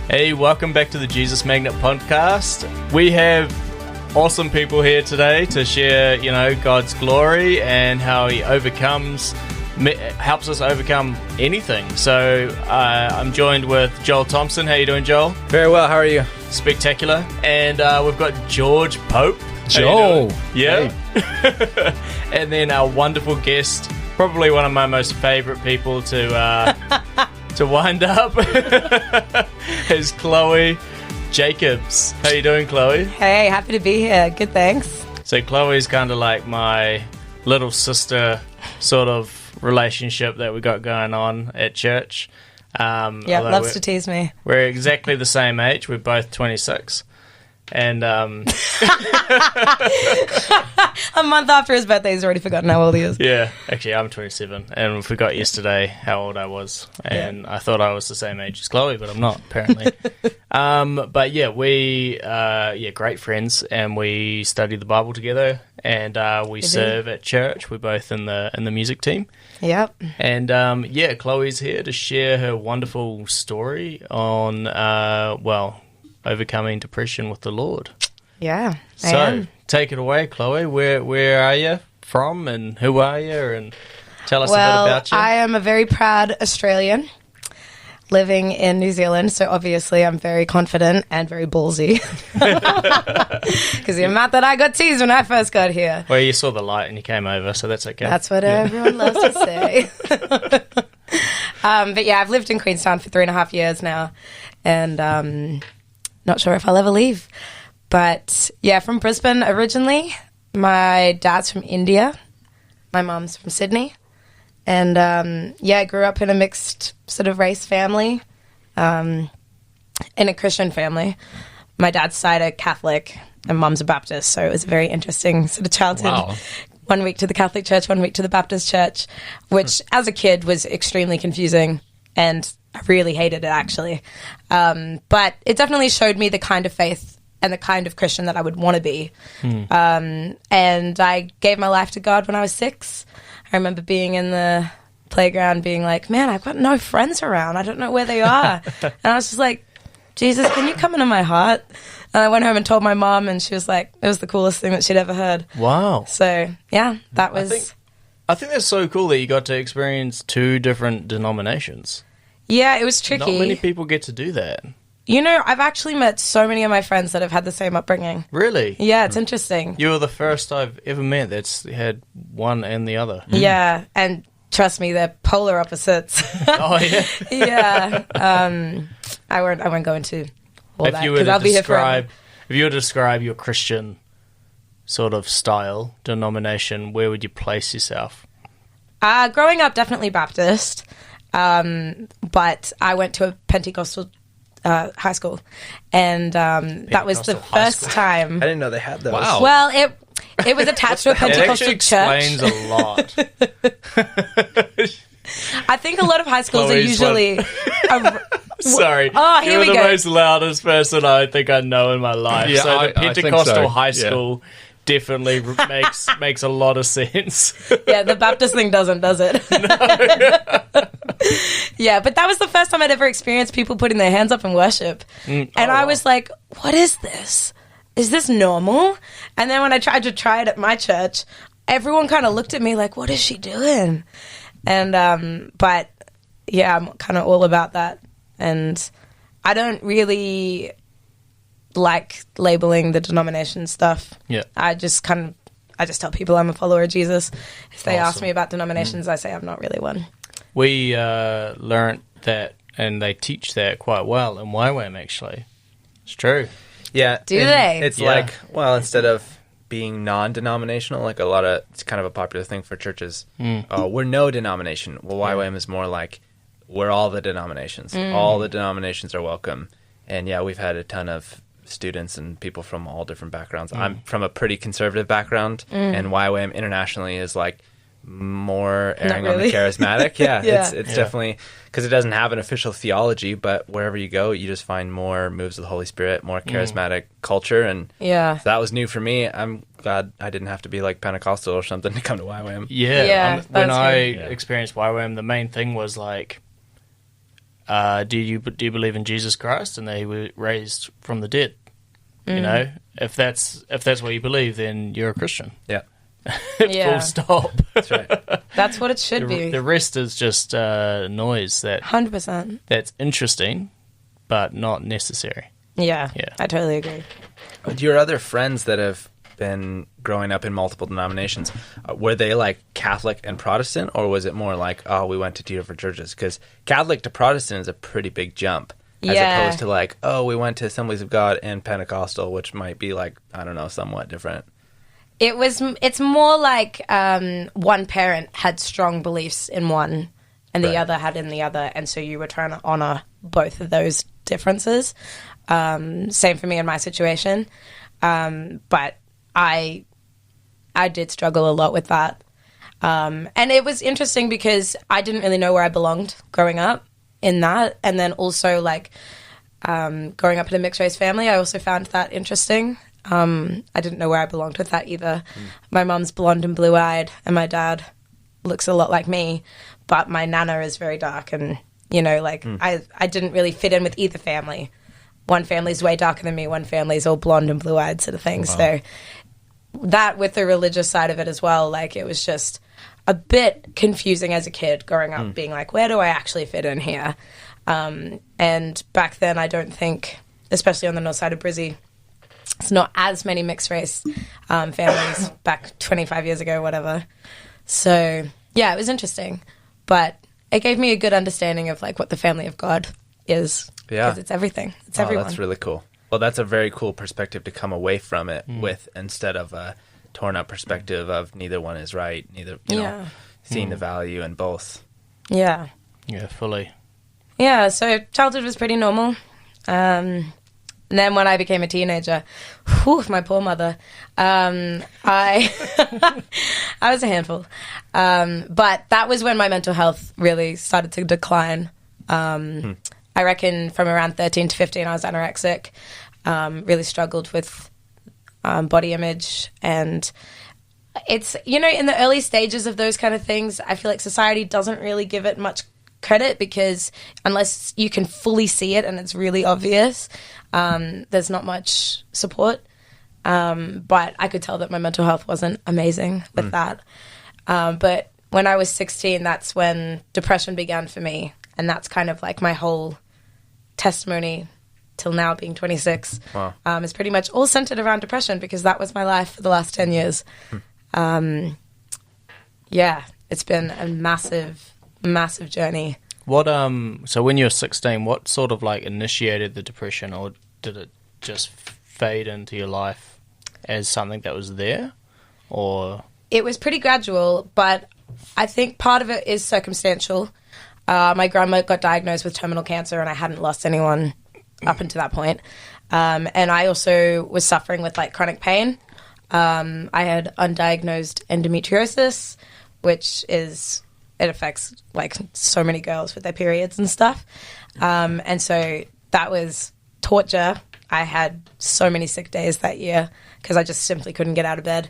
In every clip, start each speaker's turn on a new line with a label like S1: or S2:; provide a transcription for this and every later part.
S1: Hey, welcome back to the Jesus Magnet podcast. We have awesome people here today to share, God's glory and how He helps us overcome anything. So I'm joined with Joel Thompson. How you doing, Joel?
S2: Very well. How are you?
S1: Spectacular. And we've got George Pope.
S2: Joel.
S1: Yeah. Hey. And then our wonderful guest, probably one of my most favorite people to wind up, is Chole Jacobs. How you doing, Chole?
S3: Hey, happy to be here. Good, thanks.
S1: So Chloe's kind of like my little sister sort of relationship that we got going on at church.
S3: Loves to tease me.
S1: We're exactly the same age. We're both 26. And
S3: a month after his birthday, he's already forgotten how old he is.
S1: Yeah, actually, I'm 27, and we forgot yesterday how old I was, and I thought I was the same age as Chloe, but I'm not, apparently. But yeah, we great friends, and we study the Bible together, and we serve at church. We're both in the music team.
S3: Yep.
S1: And Chloe's here to share her wonderful story on overcoming depression with the Lord.
S3: Yeah,
S1: So, take it away, Chole. Where are you from, and who are you, and tell us a bit about you.
S3: I am a very proud Australian living in New Zealand, so obviously I'm very confident and very ballsy. Because the amount that I got teased when I first got here.
S1: Well, you saw the light and you came over, so that's okay.
S3: That's what everyone loves to say. But yeah, I've lived in Queenstown for 3.5 years now, and not sure if I'll ever leave. But yeah, from Brisbane originally. My dad's from India. My mom's from Sydney. And I grew up in a mixed sort of race family, in a Christian family. My dad's side are Catholic and mom's a Baptist, so it was a very interesting sort of childhood.
S2: Wow.
S3: 1 week to the Catholic church, 1 week to the Baptist church, which as a kid was extremely confusing, and I really hated it, actually. But it definitely showed me the kind of faith and the kind of Christian that I would want to be. And I gave my life to God when I was 6. I remember being in the playground being like, man, I've got no friends around. I don't know where they are. And I was just like, Jesus, can you come into my heart? And I went home and told my mom, and she was like, it was the coolest thing that she'd ever heard.
S1: Wow.
S3: So, yeah, that was...
S1: I think that's so cool that you got to experience 2 different denominations.
S3: Yeah, it was tricky.
S1: Not many people get to do that.
S3: I've actually met so many of my friends that have had the same upbringing.
S1: Really?
S3: Yeah, it's interesting.
S1: You were the first I've ever met that's had one and the other.
S3: Yeah, and trust me, they're polar opposites.
S1: Oh, yeah?
S3: Yeah. I won't go into all that, because I'll be here forever.
S1: If you were to describe your Christian sort of style, denomination, where would you place yourself?
S3: Growing up, definitely Baptist. But I went to a Pentecostal high school, and that was the first time.
S2: I didn't know they had those.
S1: Wow.
S3: Well, it was attached to a Pentecostal
S1: it actually
S3: church.
S1: explains a lot.
S3: I think a lot of high schools are usually...
S1: Sorry.
S3: Oh, here
S1: You're
S3: we
S1: the
S3: go.
S1: most loudest person I think I know in my life.
S2: Yeah,
S1: so the Pentecostal high
S2: Yeah.
S1: school definitely makes a lot of sense.
S3: Yeah, the Baptist thing doesn't, does it? No. Yeah, but that was the first time I'd ever experienced people putting their hands up in worship. And I was like, what is this? Is this normal? And then when I tried to try it at my church, everyone kind of looked at me like, what is she doing? And, but yeah, I'm kind of all about that. And I don't really like labeling the denomination stuff.
S1: Yeah.
S3: I just tell people I'm a follower of Jesus. If they ask
S1: Awesome.
S3: me about denominations, I say I'm not really one.
S1: We learnt that, and they teach that quite well in YWAM, actually. It's true.
S2: Yeah.
S3: Do
S2: and
S3: they?
S2: It's like, well, instead of being non-denominational, like it's kind of a popular thing for churches. We're no denomination. Well, YWAM is more like, we're all the denominations. All the denominations are welcome. And yeah, we've had a ton of students and people from all different backgrounds. I'm from a pretty conservative background, and YWAM internationally is like more erring on the charismatic. Yeah,
S3: Yeah.
S2: it's definitely, because it doesn't have an official theology, but wherever you go, you just find more moves of the Holy Spirit, more charismatic culture, and
S3: Yeah.
S2: so that was new for me. I'm glad I didn't have to be like Pentecostal or something to come to YWAM.
S1: Yeah.
S3: Yeah,
S1: When
S3: that's
S1: I
S3: good.
S1: experienced YWAM, the main thing was like, do you believe in Jesus Christ and that he was raised from the dead? You know, if that's what you believe, then you're a Christian.
S2: Yeah.
S1: Full stop.
S2: That's right.
S3: That's what it should be.
S1: The rest is just noise
S3: 100%.
S1: That's interesting, but not necessary.
S3: Yeah,
S1: Yeah.
S3: I totally agree.
S2: Do your other friends that have been growing up in multiple denominations, were they like Catholic and Protestant, or was it more like, oh, we went to two different churches? Because Catholic to Protestant is a pretty big jump, as opposed to like, oh, we went to Assemblies of God and Pentecostal, which might be like, I don't know, somewhat different.
S3: It's more like one parent had strong beliefs in one and the other had in the other, and so you were trying to honor both of those differences. Same for me in my situation. But I did struggle a lot with that. And it was interesting because I didn't really know where I belonged growing up in that. And then also like growing up in a mixed race family, I also found that interesting. I didn't know where I belonged with that either. My mom's blonde and blue-eyed, and my dad looks a lot like me, but my nana is very dark, and, you know, like, I didn't really fit in with either family. One family's way darker than me, one family's all blonde and blue-eyed sort of thing. Wow. So that with the religious side of it as well, like, it was just a bit confusing as a kid growing up, being like, where do I actually fit in here? And back then, I don't think, especially on the north side of Brizzy, it's not as many mixed race families back 25 years ago, whatever. So, yeah, it was interesting. But it gave me a good understanding of, like, what the family of God is.
S2: Yeah.
S3: Because it's everything. It's everyone.
S2: That's really cool. Well, that's a very cool perspective to come away from it with, instead of a torn-up perspective of neither one is right, neither, you know, seeing the value in both.
S3: Yeah.
S1: Yeah, fully.
S3: Yeah, so childhood was pretty normal. And then when I became a teenager, my poor mother, I I was a handful. But that was when my mental health really started to decline. I reckon from around 13 to 15, I was anorexic, really struggled with body image. And it's, you know, in the early stages of those kind of things, I feel like society doesn't really give it much credit, because unless you can fully see it and it's really obvious, there's not much support. But I could tell that my mental health wasn't amazing with that. But when I was 16, that's when depression began for me. And that's kind of like my whole testimony till now, being 26.
S2: Wow.
S3: Is pretty much all centered around depression, because that was my life for the last 10 years. Yeah, it's been a massive journey.
S1: What so when you were 16, what sort of like initiated the depression, or did it just fade into your life as something that was there, or?
S3: It was pretty gradual, but I think part of it is circumstantial. My grandma got diagnosed with terminal cancer, and I hadn't lost anyone up until that point. And I also was suffering with like chronic pain. I had undiagnosed endometriosis, which is, it affects like so many girls with their periods and stuff. And so that was torture. I had so many sick days that year because I just simply couldn't get out of bed.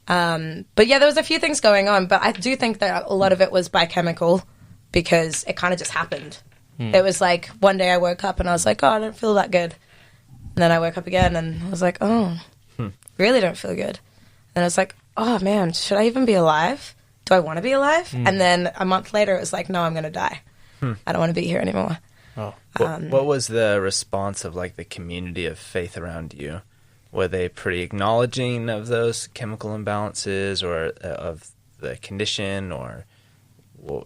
S3: But yeah, there was a few things going on, but I do think that a lot of it was biochemical, because it kind of just happened. It was like one day I woke up and I was like, oh, I don't feel that good. And then I woke up again and I was like, oh, really don't feel good. And I was like, oh man, should I even be alive? Do I want to be alive? And then a month later, it was like, no, I'm going to die. I don't want to be here anymore.
S1: Oh.
S2: What was the response of like the community of faith around you? Were they pretty acknowledging of those chemical imbalances, or of the condition, or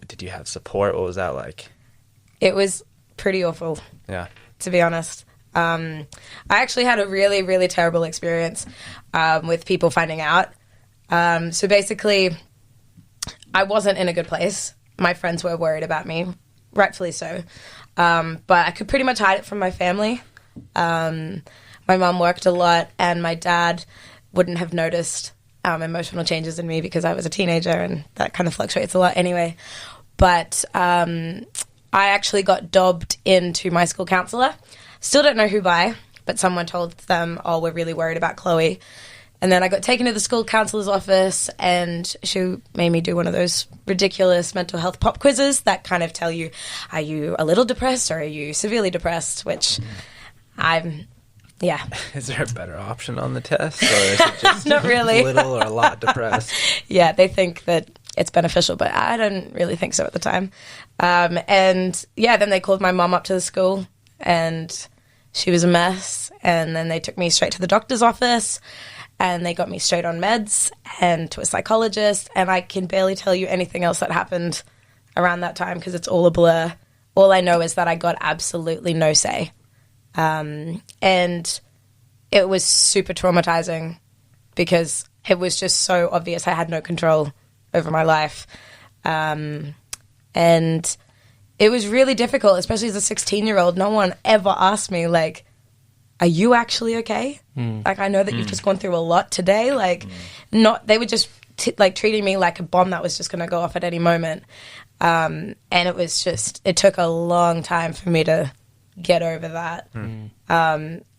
S2: did you have support? What was that like?
S3: It was pretty awful.
S2: Yeah.
S3: To be honest. I actually had a really, really terrible experience with people finding out. So basically, I wasn't in a good place. My friends were worried about me, rightfully so. But I could pretty much hide it from my family. My mom worked a lot, and my dad wouldn't have noticed emotional changes in me because I was a teenager, and that kind of fluctuates a lot anyway. But I actually got dobbed into my school counsellor. Still don't know who by, but someone told them, oh, we're really worried about Chloe. And then I got taken to the school counselor's office, and she made me do one of those ridiculous mental health pop quizzes that kind of tell you, are you a little depressed or are you severely depressed, which yeah.
S2: Is there a better option on the test, or is it just
S3: Not really.
S2: a little or a lot depressed?
S3: Yeah, they think that it's beneficial, but I didn't really think so at the time. And yeah, then they called my mom up to the school, and she was a mess. And then they took me straight to the doctor's office, and they got me straight on meds and to a psychologist. And I can barely tell you anything else that happened around that time because it's all a blur. All I know is that I got absolutely no say. And it was super traumatizing because it was just so obvious I had no control over my life. And it was really difficult, especially as a 16-year-old. No one ever asked me, like, are you actually okay? Like, I know that you've just gone through a lot today. Like, they were just treating me like a bomb that was just going to go off at any moment. And it took a long time for me to get over that. And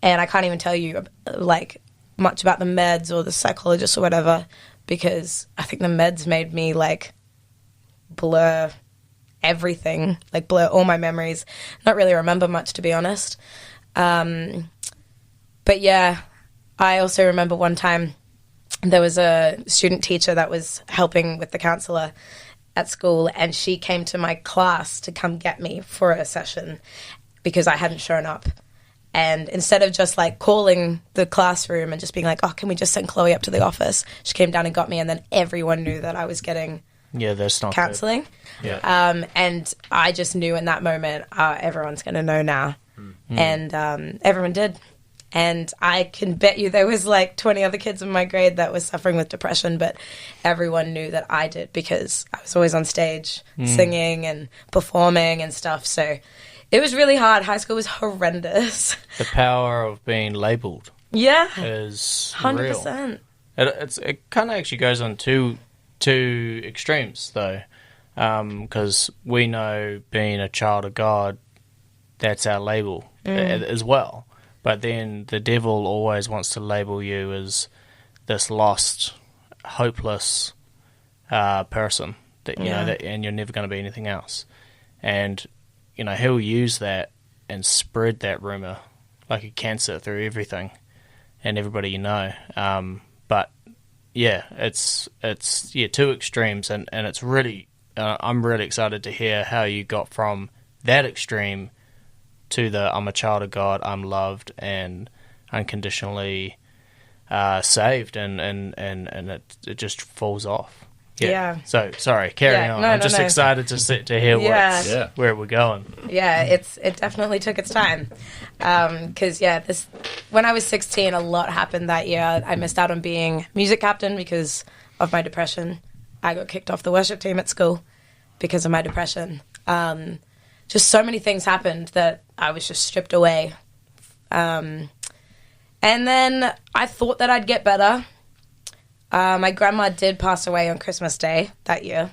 S3: I can't even tell you, like, much about the meds or the psychologist or whatever, because I think the meds made me, like, blur everything, like blur all my memories, not really remember much, to be honest. But yeah, I also remember one time there was a student teacher that was helping with the counselor at school, and she came to my class to come get me for a session because I hadn't shown up. And instead of just like calling the classroom and just being like, oh, can we just send Chloe up to the office? She came down and got me, and then everyone knew that I was getting
S1: that's not
S3: counseling.
S1: Good.
S3: And I just knew in that moment, everyone's going to know now. And everyone did. And I can bet you there was like 20 other kids in my grade that was suffering with depression, but everyone knew that I did because I was always on stage singing and performing and stuff. So it was really hard. High school was horrendous.
S1: The power of being labelled is
S3: 100%.
S1: Real. It kind of actually goes on two extremes, though, because we know being a child of God, that's our label as well. But then the devil always wants to label you as this lost, hopeless person that you know that, and you're never going to be anything else. And he'll use that and spread that rumor like a cancer through everything and everybody you know. But yeah, it's two extremes, and it's really I'm really excited to hear how you got from that extreme to the I'm a child of God, I'm loved and unconditionally saved, and it just falls off.
S3: Yeah.
S1: So sorry, carry on. I'm just excited to hear where we're going.
S3: Yeah, it definitely took its time. Because when I was 16, a lot happened that year. I missed out on being music captain because of my depression. I got kicked off the worship team at school because of my depression. Just so many things happened that I was just stripped away. And then I thought that I'd get better. My grandma did pass away on Christmas Day that year.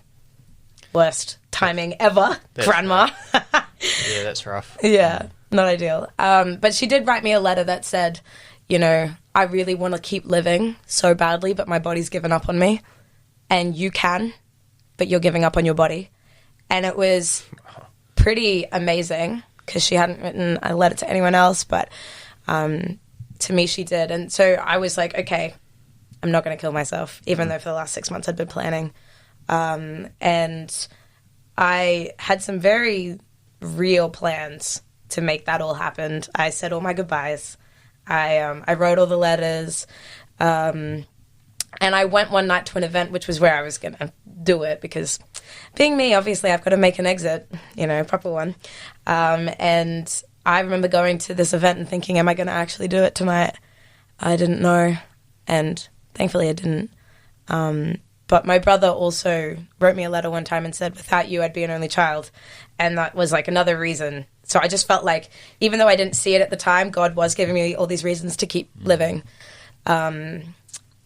S3: Worst timing ever, grandma.
S1: Yeah, that's rough.
S3: Yeah, not ideal. But she did write me a letter that said, I really want to keep living so badly, but my body's given up on me. And you can, but you're giving up on your body. And it was pretty amazing because she hadn't written a letter to anyone else, but to me she did. And so I was like, okay, I'm not going to kill myself, even though for the last 6 months I'd been planning. And I had some very real plans to make that all happen. I said all my goodbyes. I wrote all the letters. And I went one night to an event, which was where I was going to do it, because being me, obviously, I've got to make an exit, proper one. And I remember going to this event and thinking, am I going to actually do it tonight? I didn't know. And thankfully I didn't. But my brother also wrote me a letter one time and said, without you, I'd be an only child. And that was like another reason. So I just felt like, even though I didn't see it at the time, God was giving me all these reasons to keep living.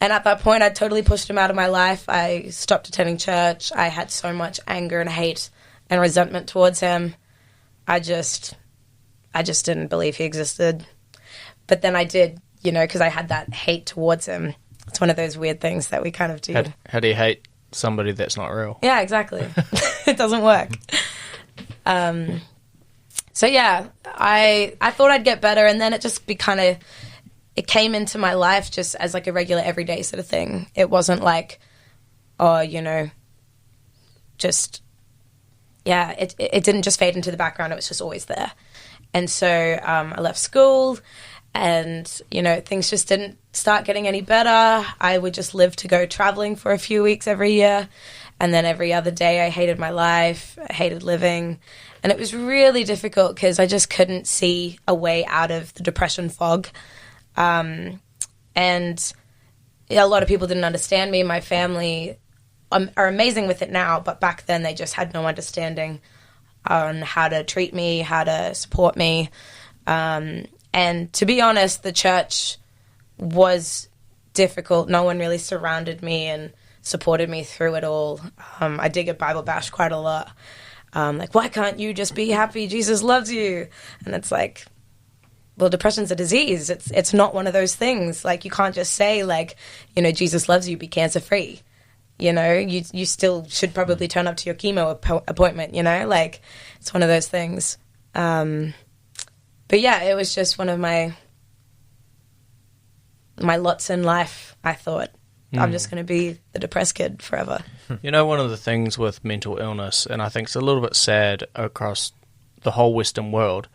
S3: And at that point, I totally pushed him out of my life. I stopped attending church. I had so much anger and hate and resentment towards him. I just didn't believe he existed. But then I did, because I had that hate towards him. It's one of those weird things that we kind of do.
S1: How do you hate somebody that's not real?
S3: Yeah, exactly. It doesn't work. So yeah, I thought I'd get better, and then it just it came into my life just as like a regular everyday sort of thing. It wasn't like, oh, you know, just, yeah, it didn't just fade into the background. It was just always there. And so I left school, and, you know, things just didn't start getting any better. I would just live to go traveling for a few weeks every year. And then every other day I hated my life, I hated living. And it was really difficult because I just couldn't see a way out of the depression fog. And a lot of people didn't understand me. My family are amazing with it now, but back then they just had no understanding on how to treat me, how to support me. And to be honest, the church was difficult. No one really surrounded me and supported me through it all. I did get Bible bashed quite a lot. Like, why can't you just be happy? Jesus loves you. And it's like, well, depression's a disease. It's not one of those things. Like, you can't just say, like, you know, Jesus loves you, be cancer free. You know, you still should probably turn up to your chemo appointment, you know? Like, it's one of those things. But yeah, it was just one of my lots in life. I thought, I'm just going to be the depressed kid forever.
S1: You know, one of the things with mental illness, and I think it's a little bit sad across the whole Western world,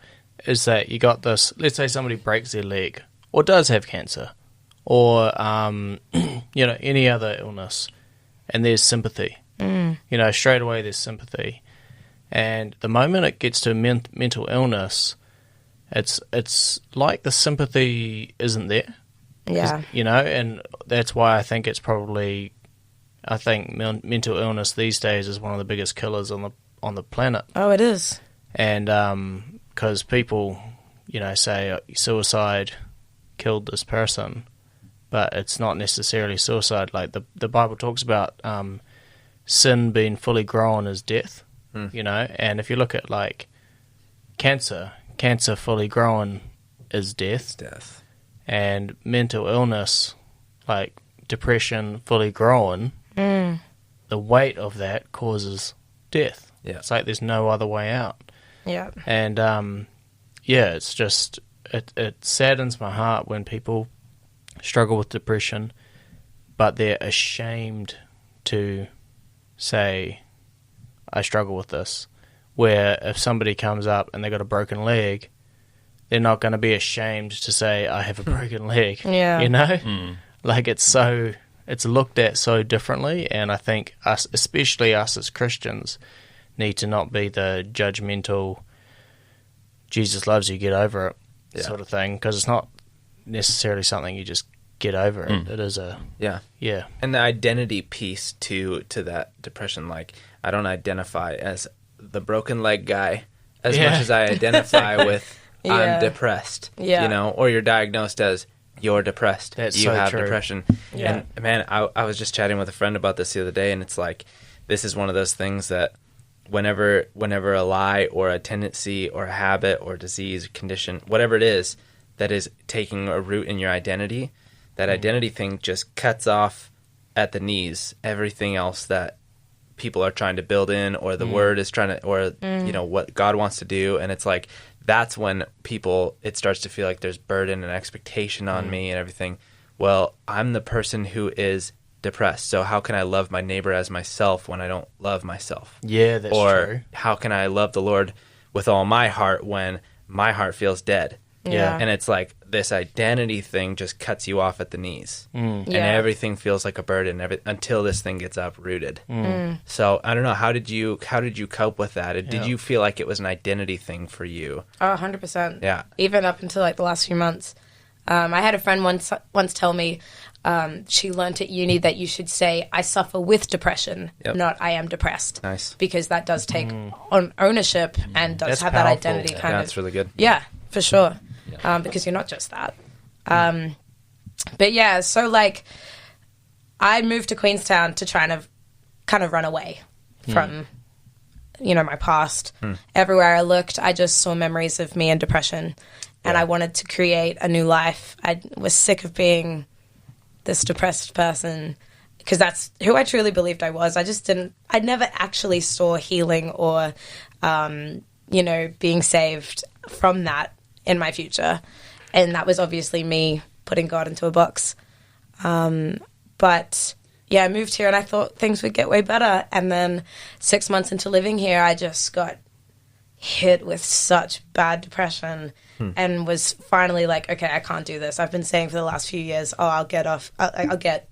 S1: is that you got this, let's say somebody breaks their leg, or does have cancer, or, you know, any other illness, and there's sympathy. You know, straight away there's sympathy. And the moment it gets to mental illness, it's like the sympathy isn't there.
S3: Yeah.
S1: You know, and that's why I think it's probably, I think mental illness these days is one of the biggest killers on the planet.
S3: Oh, it is.
S1: And because people, you know, say suicide killed this person, but it's not necessarily suicide. Like the Bible talks about sin being fully grown is death, you know, and if you look at like cancer fully grown is death.
S2: It's death.
S1: And mental illness, like depression fully grown, the weight of that causes death.
S2: Yeah.
S1: It's like there's no other way out.
S3: Yeah.
S1: And yeah, it's just, it saddens my heart when people struggle with depression, but they're ashamed to say, I struggle with this. Where if somebody comes up and they got a broken leg, they're not going to be ashamed to say, I have a broken leg.
S3: Yeah.
S1: You know? Like, it's looked at so differently, and I think us, especially us as Christians, need to not be the judgmental, Jesus loves you, get over it sort of thing, because it's not necessarily something you just get over. It is a... Yeah.
S2: And the identity piece to that depression, like, I don't identify as the broken leg guy as much as I identify with... I'm depressed, you know, or you're diagnosed as you're depressed.
S1: That's
S2: you
S1: so
S2: have
S1: true.
S2: depression.
S3: Yeah.
S2: And man, I was just chatting with a friend about this the other day, and it's like, this is one of those things that whenever a lie or a tendency or a habit or disease, condition, whatever it is, that is taking a root in your identity, that identity thing just cuts off at the knees everything else that people are trying to build in, or the word is trying to, or, you know, what God wants to do. And it's like, that's when it starts to feel like there's burden and expectation on me and everything. Well, I'm the person who is depressed, so how can I love my neighbor as myself when I don't love myself?
S1: Yeah, that's true.
S2: Or how can I love the Lord with all my heart when my heart feels dead?
S3: Yeah.
S2: And it's like this identity thing just cuts you off at the knees. And
S3: Yeah.
S2: everything feels like a burden until this thing gets uprooted. So I don't know, how did you cope with that? Did you feel like it was an identity thing for you?
S3: Oh, 100%.
S2: Yeah.
S3: Even up until like the last few months. I had a friend once tell me she learnt at uni that you should say, I suffer with depression, not I am depressed.
S2: Nice.
S3: Because that does take on ownership and does
S1: That's
S3: have that
S1: powerful.
S3: identity kind of.
S2: That's really good.
S3: Yeah, for sure. Because you're not just that. But yeah, so like I moved to Queenstown to try and kind of run away from, you know, my past. Everywhere I looked, I just saw memories of me and depression. And I wanted to create a new life. I was sick of being this depressed person, because that's who I truly believed I was. I never actually saw healing or, being saved from that in my future. And that was obviously me putting God into a box. But yeah, I moved here and I thought things would get way better. And then 6 months into living here, I just got hit with such bad depression and was finally like, okay, I can't do this. I've been saying for the last few years, I'll get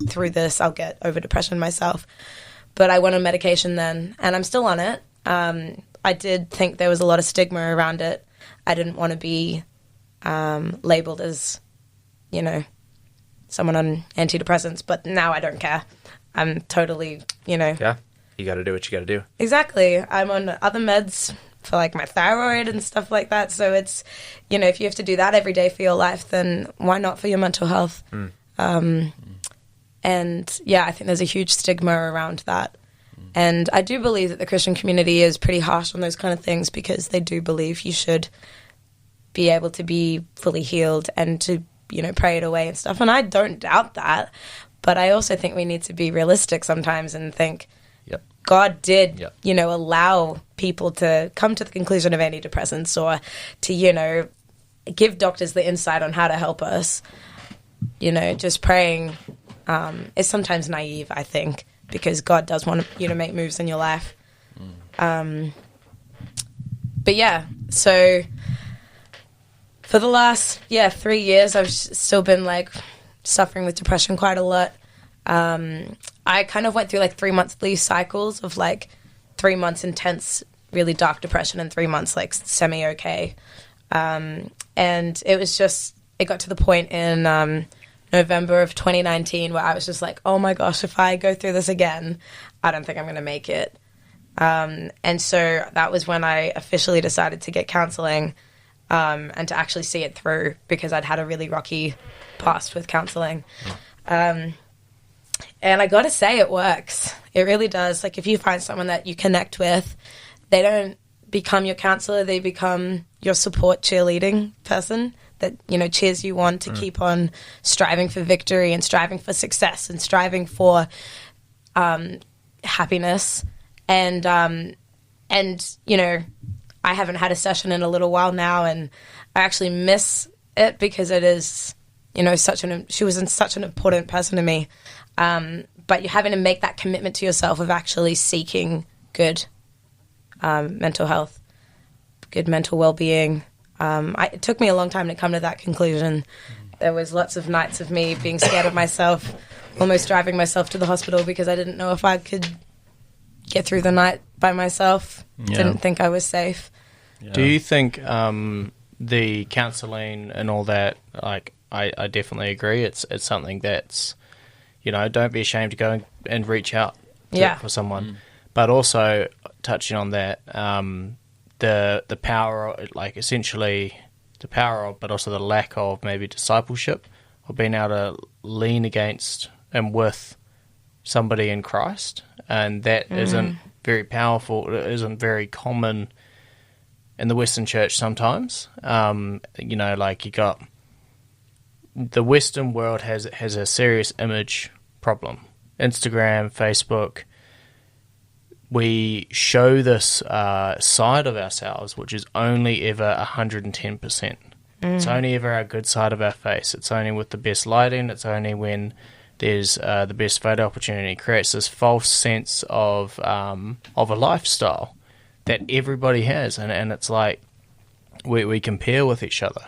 S3: through this. I'll get over depression myself. But I went on medication then, and I'm still on it. I did think there was a lot of stigma around it. I didn't want to be labeled as, someone on antidepressants, but now I don't care. I'm totally,
S2: Yeah, you got to do what you got to do.
S3: Exactly. I'm on other meds for like my thyroid and stuff like that. So it's, if you have to do that every day for your life, then why not for your mental health? And yeah, I think there's a huge stigma around that. And I do believe that the Christian community is pretty harsh on those kind of things, because they do believe you should be able to be fully healed and to, pray it away and stuff. And I don't doubt that. But I also think we need to be realistic sometimes and think, God did, allow people to come to the conclusion of antidepressants, or to, give doctors the insight on how to help us. Just praying is sometimes naive, I think, because God does want you to make moves in your life. But yeah, so for the last, 3 years, I've still been suffering with depression quite a lot. I kind of went through 3 monthly cycles of 3 months intense, really dark depression, and 3 months semi-okay. And it got to the point in November of 2019 where I was just like, oh my gosh, if I go through this again, I don't think I'm going to make it. And so that was when I officially decided to get counseling and to actually see it through, because I'd had a really rocky past with counseling. And I got to say, it works. It really does. If you find someone that you connect with, they don't become your counselor. They become your support cheerleading person that, cheers you on to keep on striving for victory and striving for success and striving for happiness. And I haven't had a session in a little while now, and I actually miss it, because it is, she was such an important person to me. But you're having to make that commitment to yourself of actually seeking good mental health, good mental well-being. It took me a long time to come to that conclusion. There was lots of nights of me being scared of myself, almost driving myself to the hospital because I didn't know if I could get through the night by myself. Yeah. Didn't think I was safe.
S1: Yeah. Do you think the counselling and all that, I definitely agree. It's something that's, don't be ashamed to go and reach out for someone. But also, touching on that, the power, essentially the power of, but also the lack of maybe discipleship, or being able to lean against and with somebody in Christ. And that isn't very powerful, it isn't very common in the Western church sometimes. You got... The Western world has a serious image problem. Instagram, Facebook, we show this side of ourselves, which is only ever 110%. It's only ever our good side of our face. It's only with the best lighting. It's only when there's the best photo opportunity. It creates this false sense of a lifestyle that everybody has, and it's we compare with each other.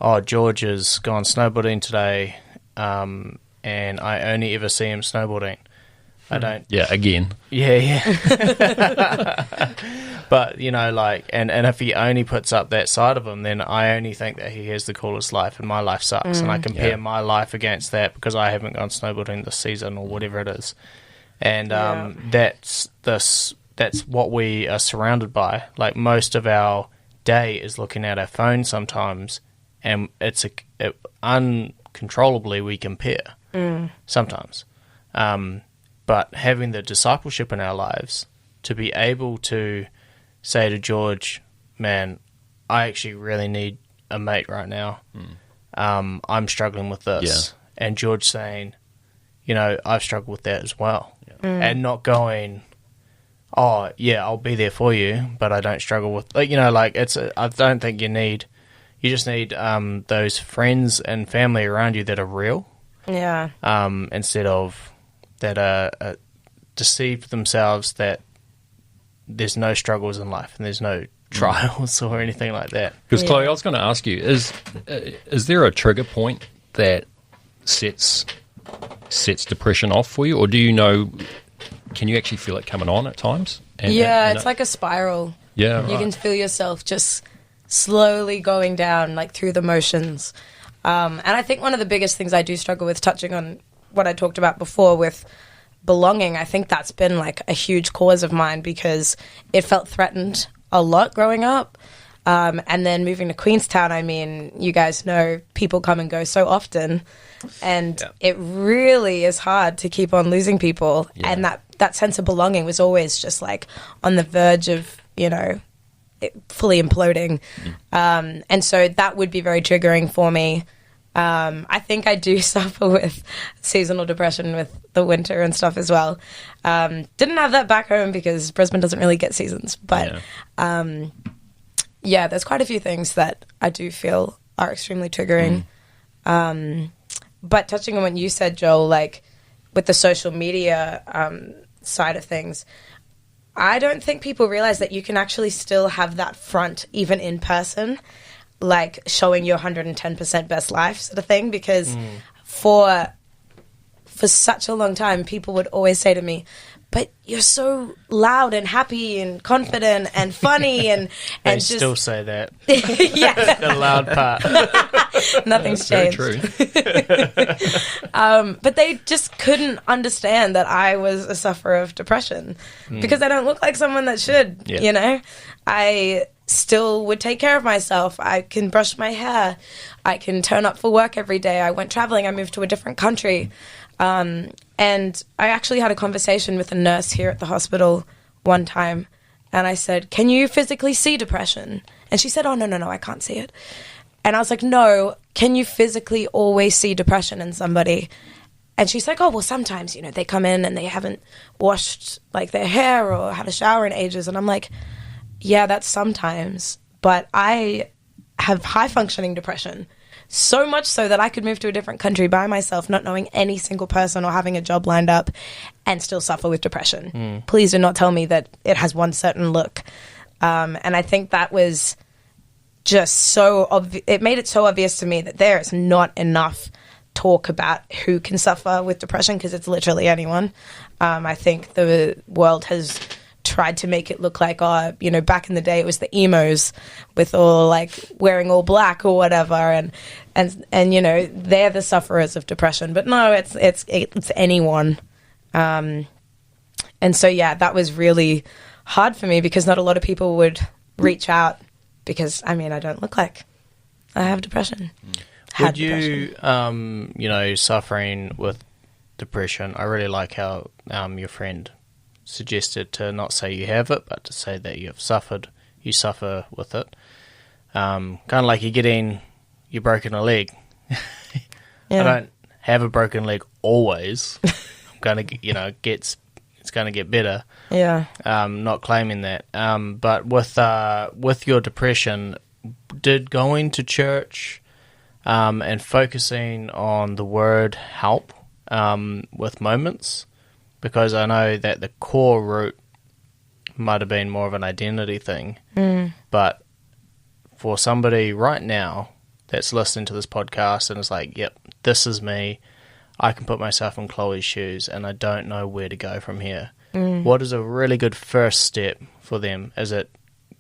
S1: Oh, George has gone snowboarding today, and I only ever see him snowboarding. I don't...
S4: Yeah, again.
S1: Yeah. But, and if he only puts up that side of him, then I only think that he has the coolest life, and my life sucks. And I compare my life against that because I haven't gone snowboarding this season or whatever it is. And that's what we are surrounded by. Most of our day is looking at our phone sometimes, and it's uncontrollably we compare sometimes. But having the discipleship in our lives to be able to say to George, man, I actually really need a mate right now. I'm struggling with this. Yeah. And George saying, you know, I've struggled with that as well. And not going, oh, yeah, I'll be there for you, but I don't struggle with, like, you know, like, I don't think you just need those friends and family around you that are real.
S3: Yeah.
S1: Instead of that are deceived themselves that there's no struggles in life and there's no trials or anything like that.
S4: Because Chloe, I was going to ask you, is there a trigger point that sets depression off for you, or do you know? Can you actually feel it coming on at times?
S3: It's like a spiral.
S4: Yeah,
S3: you can feel yourself just slowly going down, like through the motions. And I think one of the biggest things I do struggle with, touching on what I talked about before with belonging, I think that's been like a huge cause of mine because it felt threatened a lot growing up. And then moving to Queenstown, I mean, you guys know people come and go so often, and it really is hard to keep on losing people. Yeah. And that sense of belonging was always just like on the verge of, you know, fully imploding. And so that would be very triggering for me. I think I do suffer with seasonal depression with the winter and stuff as well. Didn't have that back home because Brisbane doesn't really get seasons. But there's quite a few things that I do feel are extremely triggering. But touching on what you said, Joel, like with the social media side of things, I don't think people realize that you can actually still have that front even in person, like showing your 110% best life sort of thing, because for such a long time people would always say to me, but you're so loud and happy and confident and funny and
S1: they
S3: just
S1: still say that.
S3: Yeah.
S1: The loud part.
S3: Nothing's changed.
S4: Very true.
S3: But they just couldn't understand that I was a sufferer of depression because I don't look like someone that should, you know? I still would take care of myself. I can brush my hair. I can turn up for work every day. I went traveling. I moved to a different country. And I actually had a conversation with a nurse here at the hospital one time, and I said, can you physically see depression? And she said, oh, no, I can't see it. And I was like, no, can you physically always see depression in somebody? And she's like, oh, well, sometimes, you know, they come in and they haven't washed, like, their hair or had a shower in ages. And I'm like, yeah, that's sometimes. But I have high-functioning depression. So much so that I could move to a different country by myself, not knowing any single person or having a job lined up, and still suffer with depression. Please do not tell me that it has one certain look. And I think that was just so it made it so obvious to me that there is not enough talk about who can suffer with depression, because it's literally anyone. I think the world has tried to make it look like, oh, you know, back in the day it was the emos with all like wearing all black or whatever, and you know, they're the sufferers of depression. But no, it's anyone. And so that was really hard for me because not a lot of people would reach out because I mean I don't look like I have depression.
S1: Would you you know, suffering with depression, I really like how your friend suggested to not say you have it, but to say that you suffer with it. Kind of like you're getting broken a leg. I don't have a broken leg always. I'm gonna, you know, it's gonna get better. Yeah. Not claiming that. But with your depression, did going to church and focusing on the word help with moments? Because I know that the core root might have been more of an identity thing. But for somebody right now that's listening to this podcast and is like, yep, this is me, I can put myself in Chloe's shoes and I don't know where to go from here. What is a really good first step for them? Is it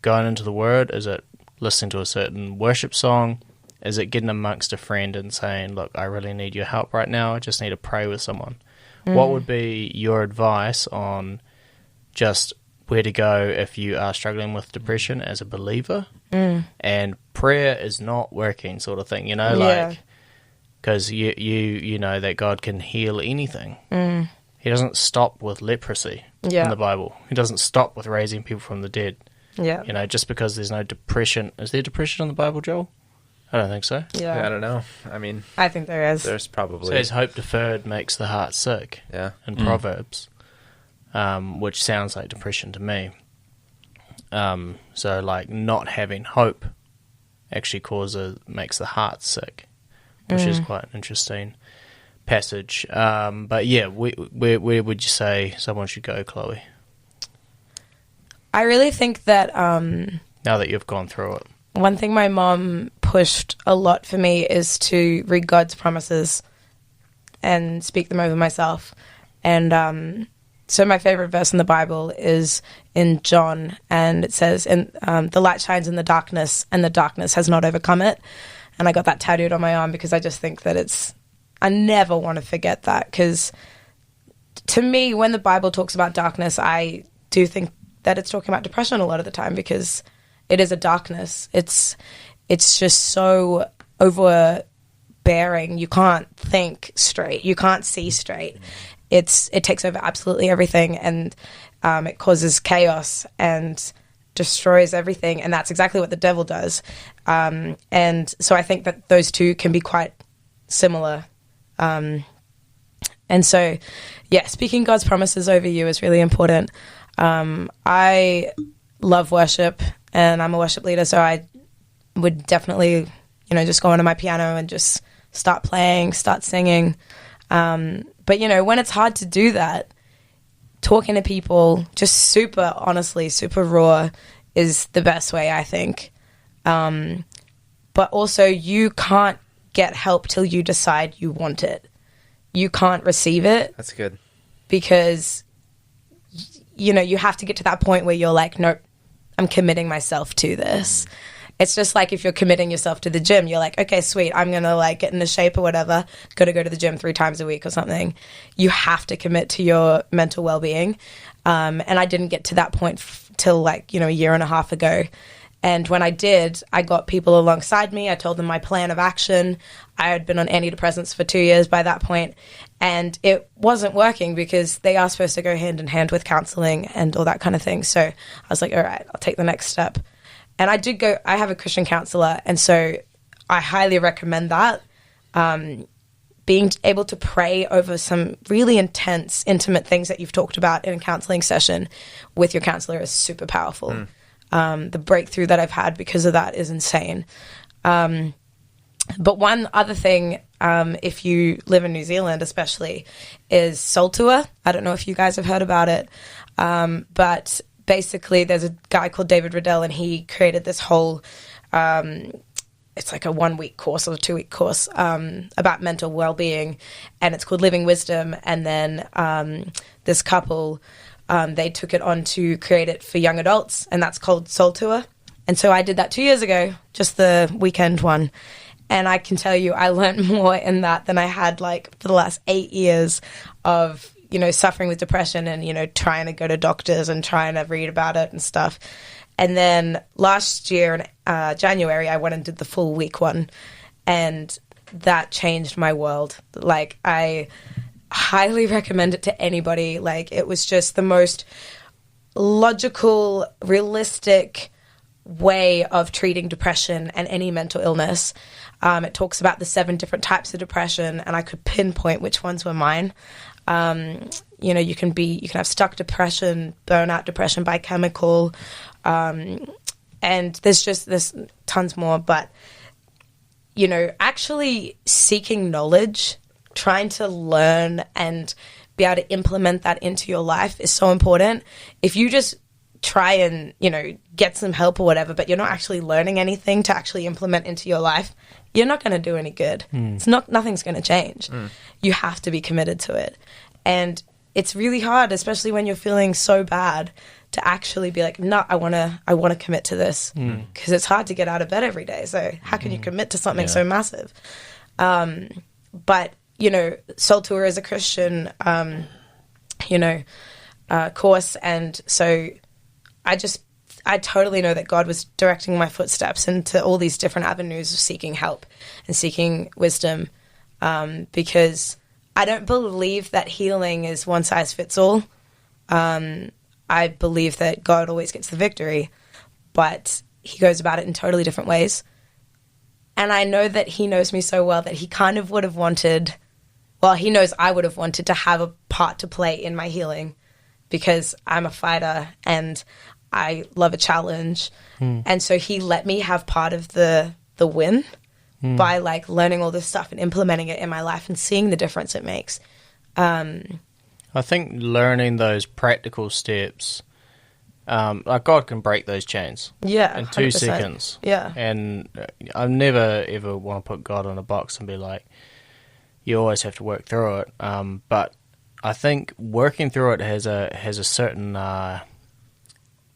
S1: going into the Word? Is it listening to a certain worship song? Is it getting amongst a friend and saying, look, I really need your help right now. I just need to pray with someone. What would be your advice on just where to go if you are struggling with depression as a believer and prayer is not working sort of thing, you know, like, because you know that God can heal anything. He doesn't stop with leprosy in the Bible. He doesn't stop with raising people from the dead. You know, just because there's no depression. Is there depression in the Bible, Joel? I don't think so.
S2: I don't know. I mean,
S3: I think there is.
S2: there's probably...
S1: Says hope deferred makes the heart sick.
S2: Yeah.
S1: In Proverbs, which sounds like depression to me. So like not having hope actually makes the heart sick, which is quite an interesting passage. But yeah, where would you say someone should go, Chloe?
S3: I really think that
S1: Now that you've gone through it.
S3: one thing my mom pushed a lot for me is to read God's promises and speak them over myself. And so my favorite verse in the Bible is in John, and it says, the light shines in the darkness, and the darkness has not overcome it. And I got that tattooed on my arm because I just think that I never want to forget that, because to me, when the Bible talks about darkness, I do think that it's talking about depression a lot of the time, because it is a darkness. It's just so overbearing. You can't think straight. You can't see straight. It takes over absolutely everything, and it causes chaos and destroys everything. And that's exactly what the devil does. And so I think that those two can be quite similar. And so, yeah, speaking God's promises over you is really important. I love worship, and I'm a worship leader, so I would definitely, just go onto my piano and just start playing, start singing. But, when it's hard to do that, talking to people just super honestly, super raw is the best way, I think. But also, you can't get help till you decide you want it. You can't receive it.
S2: That's good.
S3: Because, you have to get to that point where you're like, nope, I'm committing myself to this. It's just like if you're committing yourself to the gym, you're like, okay, sweet, I'm going to get into shape or whatever, got to go to the gym 3 times a week or something. You have to commit to your mental well-being. And I didn't get to that point till a year and a half ago. And when I did, I got people alongside me. I told them my plan of action. I had been on antidepressants for 2 years by that point, and it wasn't working because they are supposed to go hand in hand with counseling and all that kind of thing. So I was like, all right, I'll take the next step. And I have a Christian counselor, and so I highly recommend that. Being able to pray over some really intense, intimate things that you've talked about in a counseling session with your counselor is super powerful. The breakthrough that I've had because of that is insane. But one other thing, if you live in New Zealand especially, is Soul Tour. I don't know if you guys have heard about it, but basically there's a guy called David Riddell, and he created this whole, it's like a 1-week course or a 2-week course about mental well-being, and it's called Living Wisdom. And then this couple, they took it on to create it for young adults, and that's called Soul Tour. And so I did that 2 years ago, just the weekend one. And I can tell you I learned more in that than I had for the last 8 years of, suffering with depression and, trying to go to doctors and trying to read about it and stuff. And then last year in January, I went and did the full week one, and that changed my world. I highly recommend it to anybody. It was just the most logical, realistic way of treating depression and any mental illness. It talks about the 7 different types of depression, and I could pinpoint which ones were mine. You can have stuck depression, burnout depression, biochemical, and there's tons more. But, actually seeking knowledge, trying to learn and be able to implement that into your life is so important. If you just try and, get some help or whatever, but you're not actually learning anything to actually implement into your life, you're not going to do any good. Nothing's going to change. You have to be committed to it. And it's really hard, especially when you're feeling so bad, to actually be like, no, I want to commit to this, because it's hard to get out of bed every day. So how can you commit to something so massive? But, Soul Tour is a Christian, course. And so I totally know that God was directing my footsteps into all these different avenues of seeking help and seeking wisdom, because I don't believe that healing is one size fits all. I believe that God always gets the victory, but he goes about it in totally different ways. And I know that he knows me so well that he kind of would have wanted, well, he knows I would have wanted to have a part to play in my healing because I'm a fighter and I love a challenge. And so he let me have part of the win by like learning all this stuff and implementing it in my life and seeing the difference it makes.
S1: I think learning those practical steps, like God can break those chains.
S3: Yeah,
S1: in 2
S3: 100%.
S1: seconds.
S3: Yeah.
S1: And I never ever want to put God in a box and be like, you always have to work through it. But I think working through it has a certain.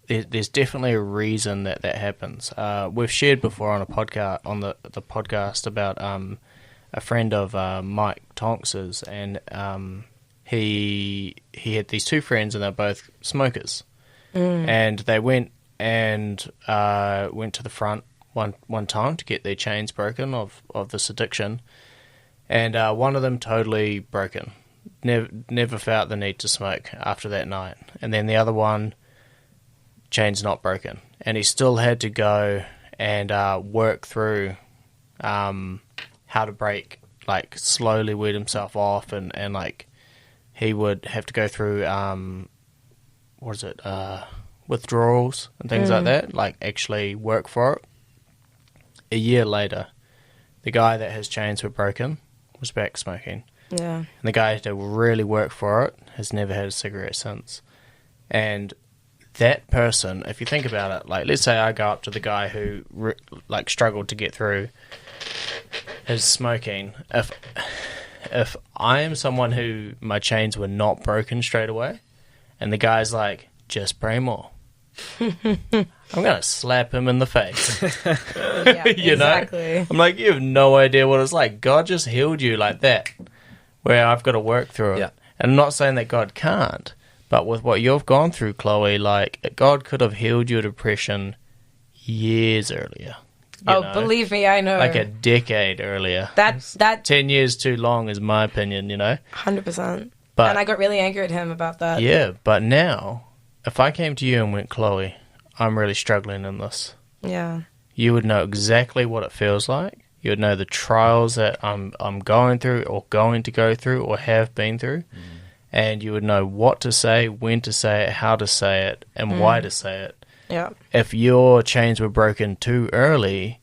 S1: There's definitely a reason that happens. We've shared before on a podcast on the podcast about a friend of Mike Tonks's, and he had these 2 friends, and they're both smokers, and they went to the front one time to get their chains broken of this addiction, and one of them totally broken, never felt the need to smoke after that night, and then the other one, chains not broken, and he still had to go and work through how to break, like slowly weed himself off, and like he would have to go through withdrawals and things like that, like actually work for it. A year later, the guy that his chains were broken was back smoking.
S3: Yeah.
S1: And the guy to really work for it has never had a cigarette since. And that person, if you think about it, like let's say I go up to the guy who struggled to get through his smoking. If I am someone who my chains were not broken straight away, and the guy's like, just pray more, I'm gonna slap him in the face.
S3: Yeah,
S1: you
S3: exactly.
S1: know, I'm like, you have no idea what it's like. God just healed you like that, where I've got to work through it.
S2: Yeah.
S1: And I'm not saying that God can't. But with what you've gone through, Chloe, like, God could have healed your depression years earlier. You know?
S3: Believe me, I know.
S1: Like a decade earlier.
S3: That
S1: 10 years too long is my opinion, you know?
S3: 100%.
S1: But,
S3: and I got really angry at him about that.
S1: Yeah, but now, if I came to you and went, Chloe, I'm really struggling in this,
S3: Yeah.
S1: you would know exactly what it feels like. You would know the trials that I'm going through or going to go through or have been through. And you would know what to say, when to say it, how to say it, and why to say it.
S3: Yeah.
S1: If your chains were broken too early,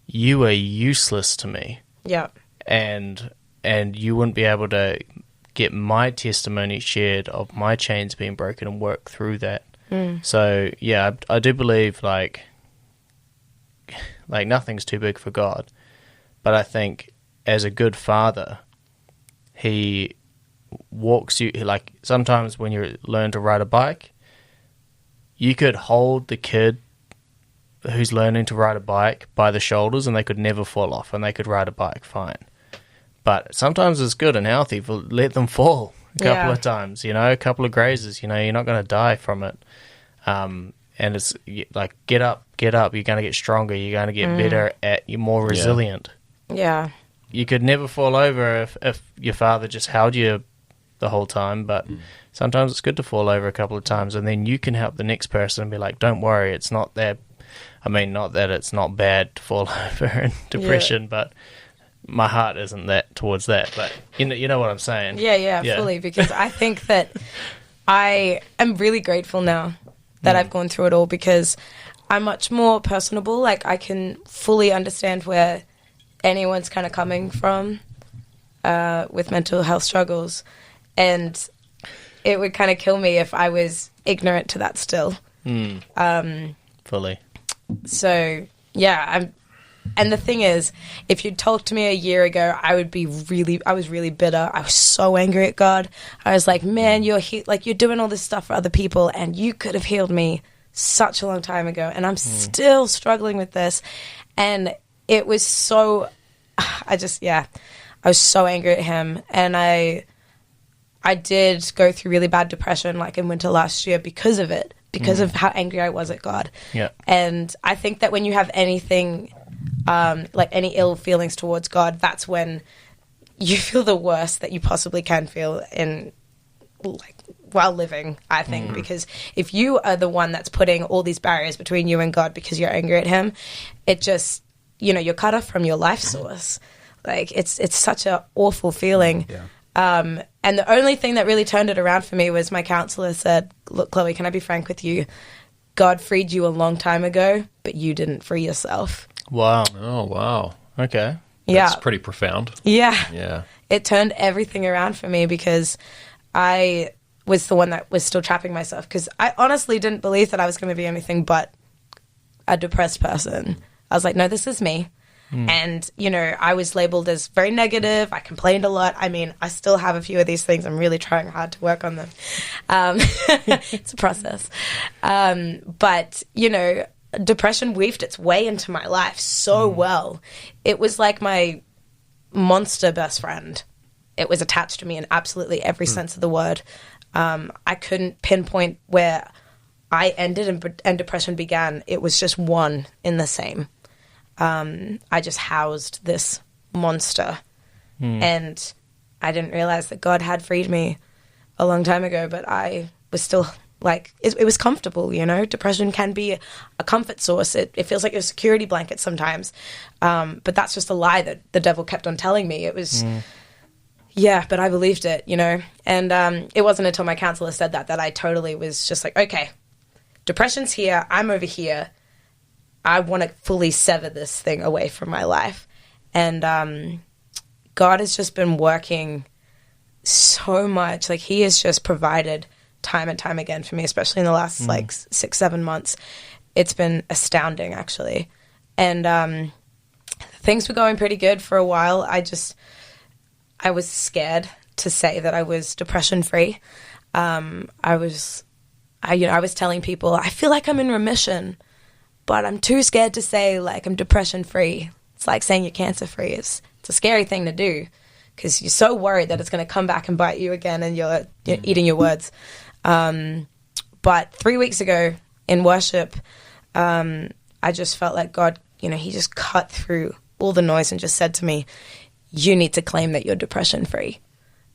S1: you were useless to me.
S3: Yeah.
S1: And you wouldn't be able to get my testimony shared of my chains being broken and work through that. So, yeah, I do believe, like nothing's too big for God. But I think as a good father, he walks you, like sometimes when you learn to ride a bike, you could hold the kid who's learning to ride a bike by the shoulders and they could never fall off and they could ride a bike fine. But sometimes it's good and healthy for let them fall a couple of times, you know, a couple of grazes, you know, you're not going to die from it. And it's like, get up, you're going to get stronger, you're going to get better you're more resilient.
S3: Yeah.
S1: You could never fall over if your father just held you the whole time, but sometimes it's good to fall over a couple of times, and then you can help the next person and be like, don't worry, it's not that, I mean, not that it's not bad to fall over in depression, but my heart isn't that towards that, but you know what I'm saying.
S3: Yeah, fully, because I think that I am really grateful now that I've gone through it all, because I'm much more personable. Like, I can fully understand where anyone's kind of coming from with mental health struggles. And it would kind of kill me if I was ignorant to that still.
S1: Fully.
S3: So, yeah. And the thing is, if you'd talked to me a year ago, I was really bitter. I was so angry at God. I was like, man, you're doing all this stuff for other people, and you could have healed me such a long time ago. And I'm still struggling with this. And it was so, I was so angry at him. And I did go through really bad depression, like in winter last year, because of it, because of how angry I was at God.
S1: Yeah. And
S3: I think that when you have anything, like any ill feelings towards God, that's when you feel the worst that you possibly can feel while living, I think, because if you are the one that's putting all these barriers between you and God because you're angry at him, it you know, you're cut off from your life source. Like, it's such an awful feeling.
S2: Yeah.
S3: And the only thing that really turned it around for me was my counselor said, look, Chloe, can I be frank with you? God freed you a long time ago, but you didn't free yourself.
S1: Wow.
S4: Oh, wow.
S1: Okay.
S4: That's
S3: Yeah.
S4: pretty profound.
S3: Yeah.
S4: Yeah.
S3: It turned everything around for me because I was the one that was still trapping myself, because I honestly didn't believe that I was going to be anything but a depressed person. I was like, no, this is me. And, you know, I was labeled as very negative. I complained a lot. I mean, I still have a few of these things. I'm really trying hard to work on them. It's a process. But, you know, depression weaved its way into my life so well. It was like my monster best friend. It was attached to me in absolutely every sense of the word. I couldn't pinpoint where I ended and depression began. It was just one in the same. I just housed this monster, and I didn't realize that God had freed me a long time ago, but I was still like, it was comfortable, you know. Depression can be a comfort source. It feels like a security blanket sometimes, but that's just a lie that the devil kept on telling me. It was, yeah, but I believed it, you know. And it wasn't until my counselor said that I totally was just like, okay, depression's here, I'm over here. I want to fully sever this thing away from my life. And God has just been working so much. Like, he has just provided time and time again for me, especially in the last, like, 6-7 months. It's been astounding, actually. And things were going pretty good for a while. I was scared to say that I was depression-free. I was telling people, I feel like I'm in remission, but I'm too scared to say, like, I'm depression-free. It's like saying you're cancer-free. It's a scary thing to do because you're so worried that it's going to come back and bite you again and you're eating your words. But 3 weeks ago in worship, I just felt like God, you know, he just cut through all the noise and just said to me, you need to claim that you're depression-free.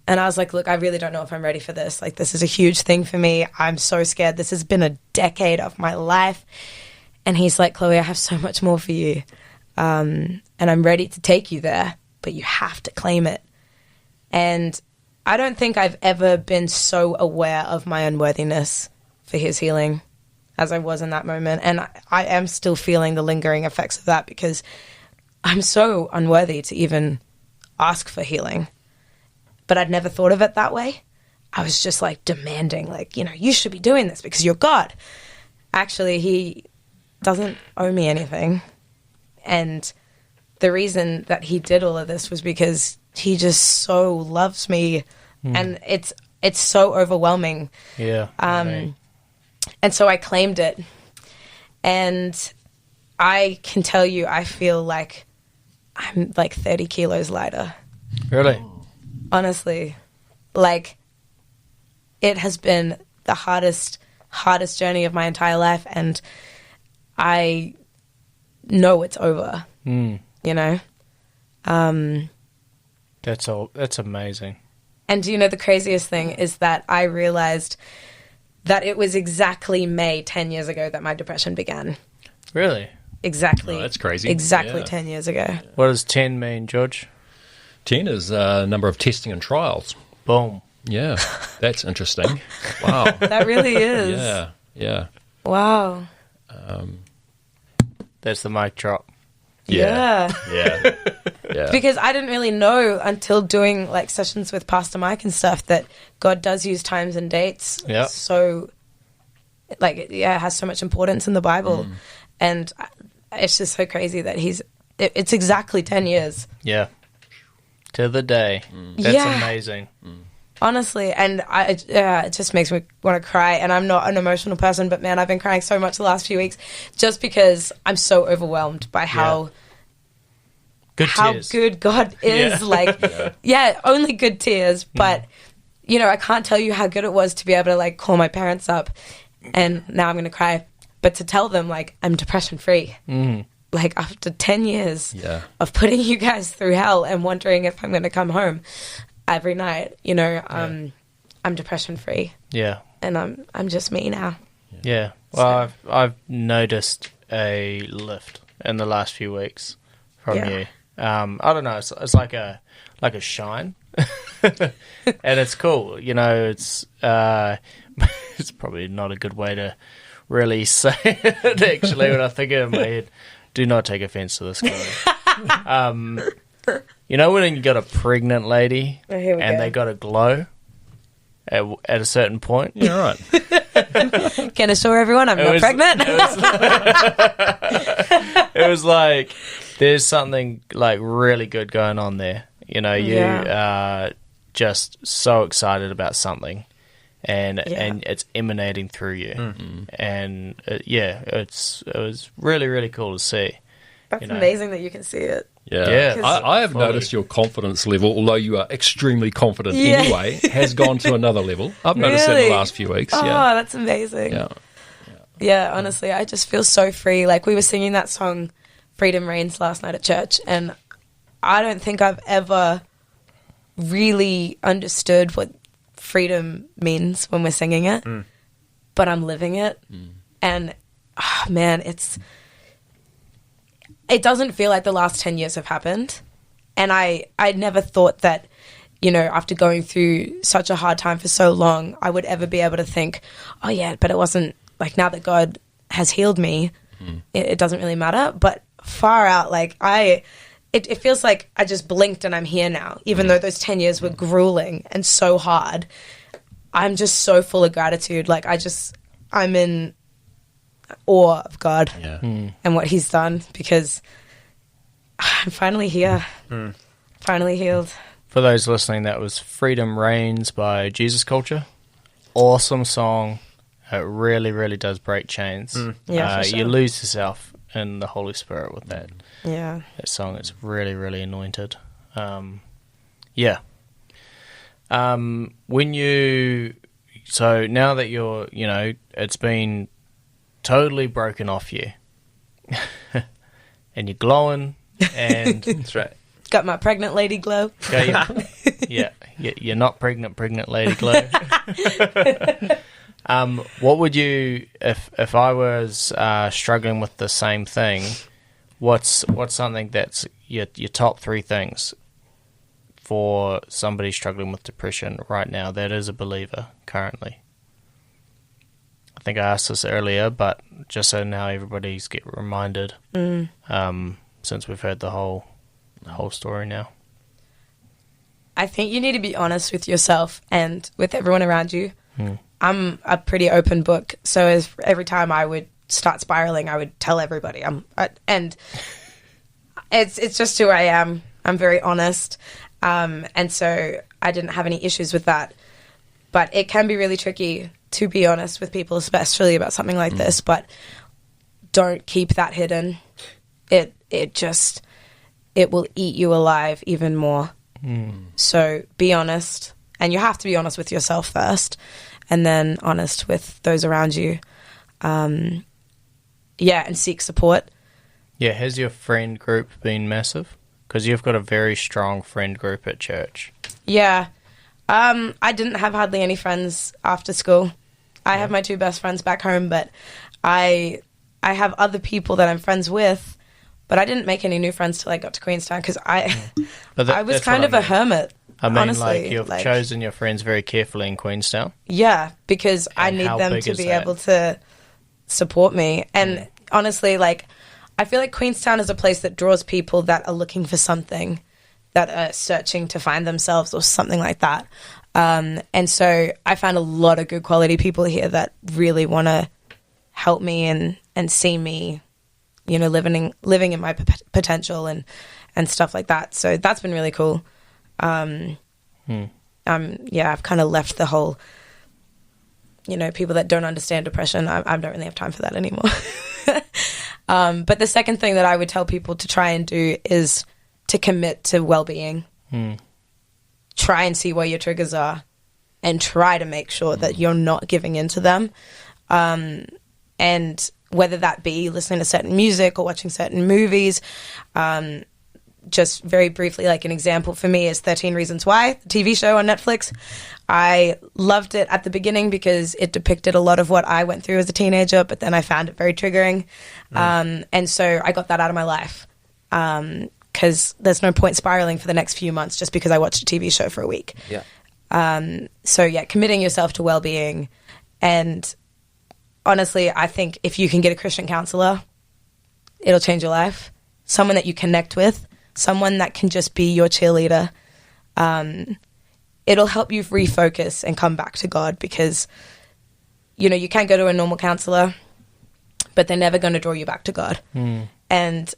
S3: And I was like, look, I really don't know if I'm ready for this. Like, this is a huge thing for me. I'm so scared. This has been a decade of my life. And he's like, Chloe, I have so much more for you. And I'm ready to take you there, but you have to claim it. And I don't think I've ever been so aware of my unworthiness for his healing as I was in that moment. And I am still feeling the lingering effects of that because I'm so unworthy to even ask for healing. But I'd never thought of it that way. I was just like demanding, like, you know, you should be doing this because you're God. Actually, he doesn't owe me anything. And the reason that he did all of this was because he just so loves me. And it's so overwhelming.
S1: Yeah.
S3: And so I claimed it. And I can tell you, I feel like I'm like 30 kilos lighter.
S1: Really?
S3: Honestly. Like, it has been the hardest journey of my entire life. And I know it's over, you know?
S1: That's amazing.
S3: And you know, the craziest thing is that I realized that it was exactly May 10 years ago that my depression began.
S1: Really?
S3: Exactly.
S4: Oh, that's crazy.
S3: Exactly
S4: Yeah.
S3: 10 years ago.
S1: What does 10 mean, George?
S4: 10 is a number of testing and trials.
S1: Boom.
S4: Yeah, that's interesting. Wow.
S3: That really is.
S4: Yeah, yeah.
S3: Wow.
S1: That's the mic drop.
S3: Yeah.
S4: Yeah. Yeah.
S3: Because I didn't really know until doing like sessions with Pastor Mike and stuff that God does use times and dates.
S1: Yep.
S3: So, like, yeah, it has so much importance in the Bible. And it's just so crazy that it's exactly 10 years.
S1: Yeah. To the day. That's
S3: Yeah.
S1: amazing.
S3: Honestly, and it just makes me want to cry. And I'm not an emotional person, but man, I've been crying so much the last few weeks just because I'm so overwhelmed by how
S1: Tears.
S3: good God is.
S1: Yeah.
S3: Like, yeah, only good tears. But, you know, I can't tell you how good it was to be able to like call my parents up, and now I'm going to cry. But to tell them like I'm depression free, like after 10 years of putting you guys through hell and wondering if I'm going to come home every night, you know, I'm depression free.
S1: Yeah.
S3: And I'm just me now.
S1: Yeah. Well, I've noticed a lift in the last few weeks from you. I don't know. It's like a shine, and it's cool. You know, it's it's probably not a good way to really say it. Actually, when I think of it in my head, do not take offense to this guy. You know when you got a pregnant lady and they got a glow at a certain point?
S4: Yeah, right.
S3: Can assure everyone I'm not pregnant.
S1: It was like there's something like really good going on there. You know, you are just so excited about something, and it's emanating through you, and it was really, really cool to see.
S3: That's amazing that you can see it.
S4: Yeah. I have noticed your confidence level, although you are extremely confident anyway, has gone to another level. I've noticed it in the last few weeks.
S3: Oh, that's amazing. Yeah, honestly, I just feel so free. Like, we were singing that song, Freedom Reigns, last night at church, and I don't think I've ever really understood what freedom means when we're singing it, but I'm living it. And, man, it doesn't feel like the last 10 years have happened. And I never thought that, you know, after going through such a hard time for so long, I would ever be able to think, oh yeah, but it wasn't, like, now that God has healed me, it doesn't really matter. But far out, like, it feels like I just blinked and I'm here now, even though those 10 years were grueling and so hard. I'm just so full of gratitude. Like, I'm in awe of God and what he's done, because I'm finally here, finally healed.
S1: For those listening, that was Freedom Reigns by Jesus Culture. Awesome song. It really, really does break chains.
S3: Yeah, for sure.
S1: You lose yourself in the Holy Spirit with that.
S3: Yeah.
S1: That song, it's really, really anointed. So now that you're, you know, it's been totally broken off you, and you're glowing, and
S2: That's right.
S3: Got my pregnant lady glow.
S1: You're not pregnant lady glow. What would you, if I was struggling with the same thing, what's something that's your top 3 things for somebody struggling with depression right now that is a believer currently? I think I asked this earlier, but just so now everybody's get reminded, since we've heard the whole story now.
S3: I think you need to be honest with yourself and with everyone around you. I'm a pretty open book, so every time I would start spiraling, I would tell everybody. And it's just who I am. I'm very honest, and so I didn't have any issues with that. But it can be really tricky to be honest with people, especially about something like this. But don't keep that hidden. It will eat you alive even more. So be honest, and you have to be honest with yourself first, and then honest with those around you. And seek support.
S1: Yeah, has your friend group been massive? Because you've got a very strong friend group at church.
S3: Yeah. I didn't have hardly any friends after school. I have my 2 best friends back home, but I have other people that I'm friends with, but I didn't make any new friends till I got to Queenstown, because I was kind of a hermit.
S1: I mean,
S3: honestly,
S1: like, you've chosen your friends very carefully in Queenstown.
S3: Yeah, because I need them to be able to support me. And honestly, like, I feel like Queenstown is a place that draws people that are looking for something, that are searching to find themselves or something like that. And so I found a lot of good quality people here that really want to help me and see me, you know, living in my potential and stuff like that. So that's been really cool. I've kind of left the whole, you know, people that don't understand depression. I don't really have time for that anymore. But the second thing that I would tell people to try and do is to commit to well-being. Try and see where your triggers are, and try to make sure that you're not giving into them. And whether that be listening to certain music or watching certain movies. Just very briefly, like, an example for me is 13 Reasons Why, the TV show on Netflix. I loved it at the beginning because it depicted a lot of what I went through as a teenager, but then I found it very triggering. And so I got that out of my life. because there's no point spiraling for the next few months just because I watched a TV show for a week.
S2: Yeah.
S3: So yeah, committing yourself to well-being. And honestly, I think if you can get a Christian counselor, it'll change your life. Someone that you connect with, someone that can just be your cheerleader. It'll help you refocus and come back to God, because, you know, you can't go to a normal counselor, but they're never going to draw you back to God. And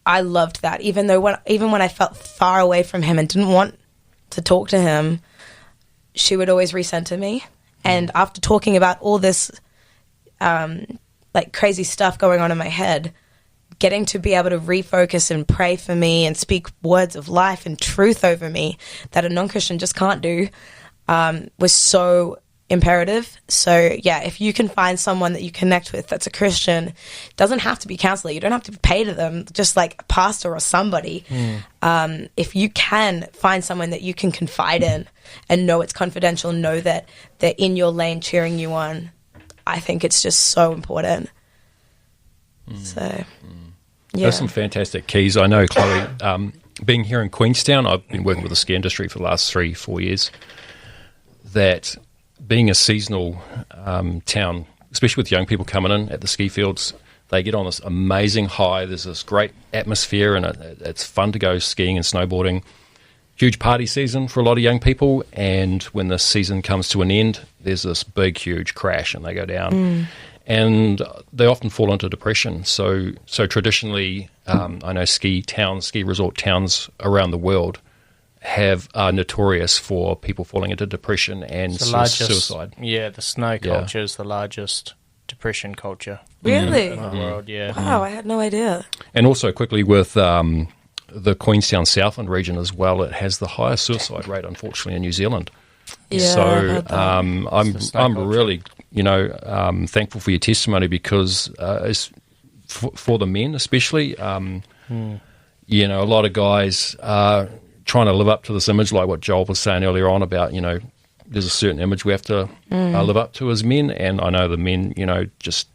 S3: I loved that. Even when I felt far away from him and didn't want to talk to him, she would always recenter me. And after talking about all this like crazy stuff going on in my head, getting to be able to refocus and pray for me and speak words of life and truth over me that a non-Christian just can't do was so imperative. So yeah, if you can find someone that you connect with that's a Christian, it doesn't have to be counselor, you don't have to pay to them, just like a pastor or somebody. If you can find someone that you can confide in and know it's confidential, know that they're in your lane cheering you on, I think it's just so important. So yeah,
S4: There's some fantastic keys. I know, Chloe, being here in Queenstown, I've been working with the ski industry for the last 3-4 years, that being a seasonal town, especially with young people coming in at the ski fields, they get on this amazing high. There's this great atmosphere, and it's fun to go skiing and snowboarding. Huge party season for a lot of young people, and when the season comes to an end, there's this big, huge crash, and they go down. And they often fall into depression. So traditionally, I know ski resort towns around the world are notorious for people falling into depression and suicide.
S1: Yeah, the snow culture is the largest depression culture
S3: really
S1: in the world. Yeah.
S3: Wow, I had no idea.
S4: And also quickly with the Queenstown Southland region as well, it has the highest suicide rate, unfortunately, in New Zealand.
S3: Yeah,
S4: So I'm
S1: culture.
S4: really thankful for your testimony, because it's for the men especially. You know, a lot of guys are trying to live up to this image, like what Joel was saying earlier on about, you know, there's a certain image we have to live up to as men, and I know the men, you know, just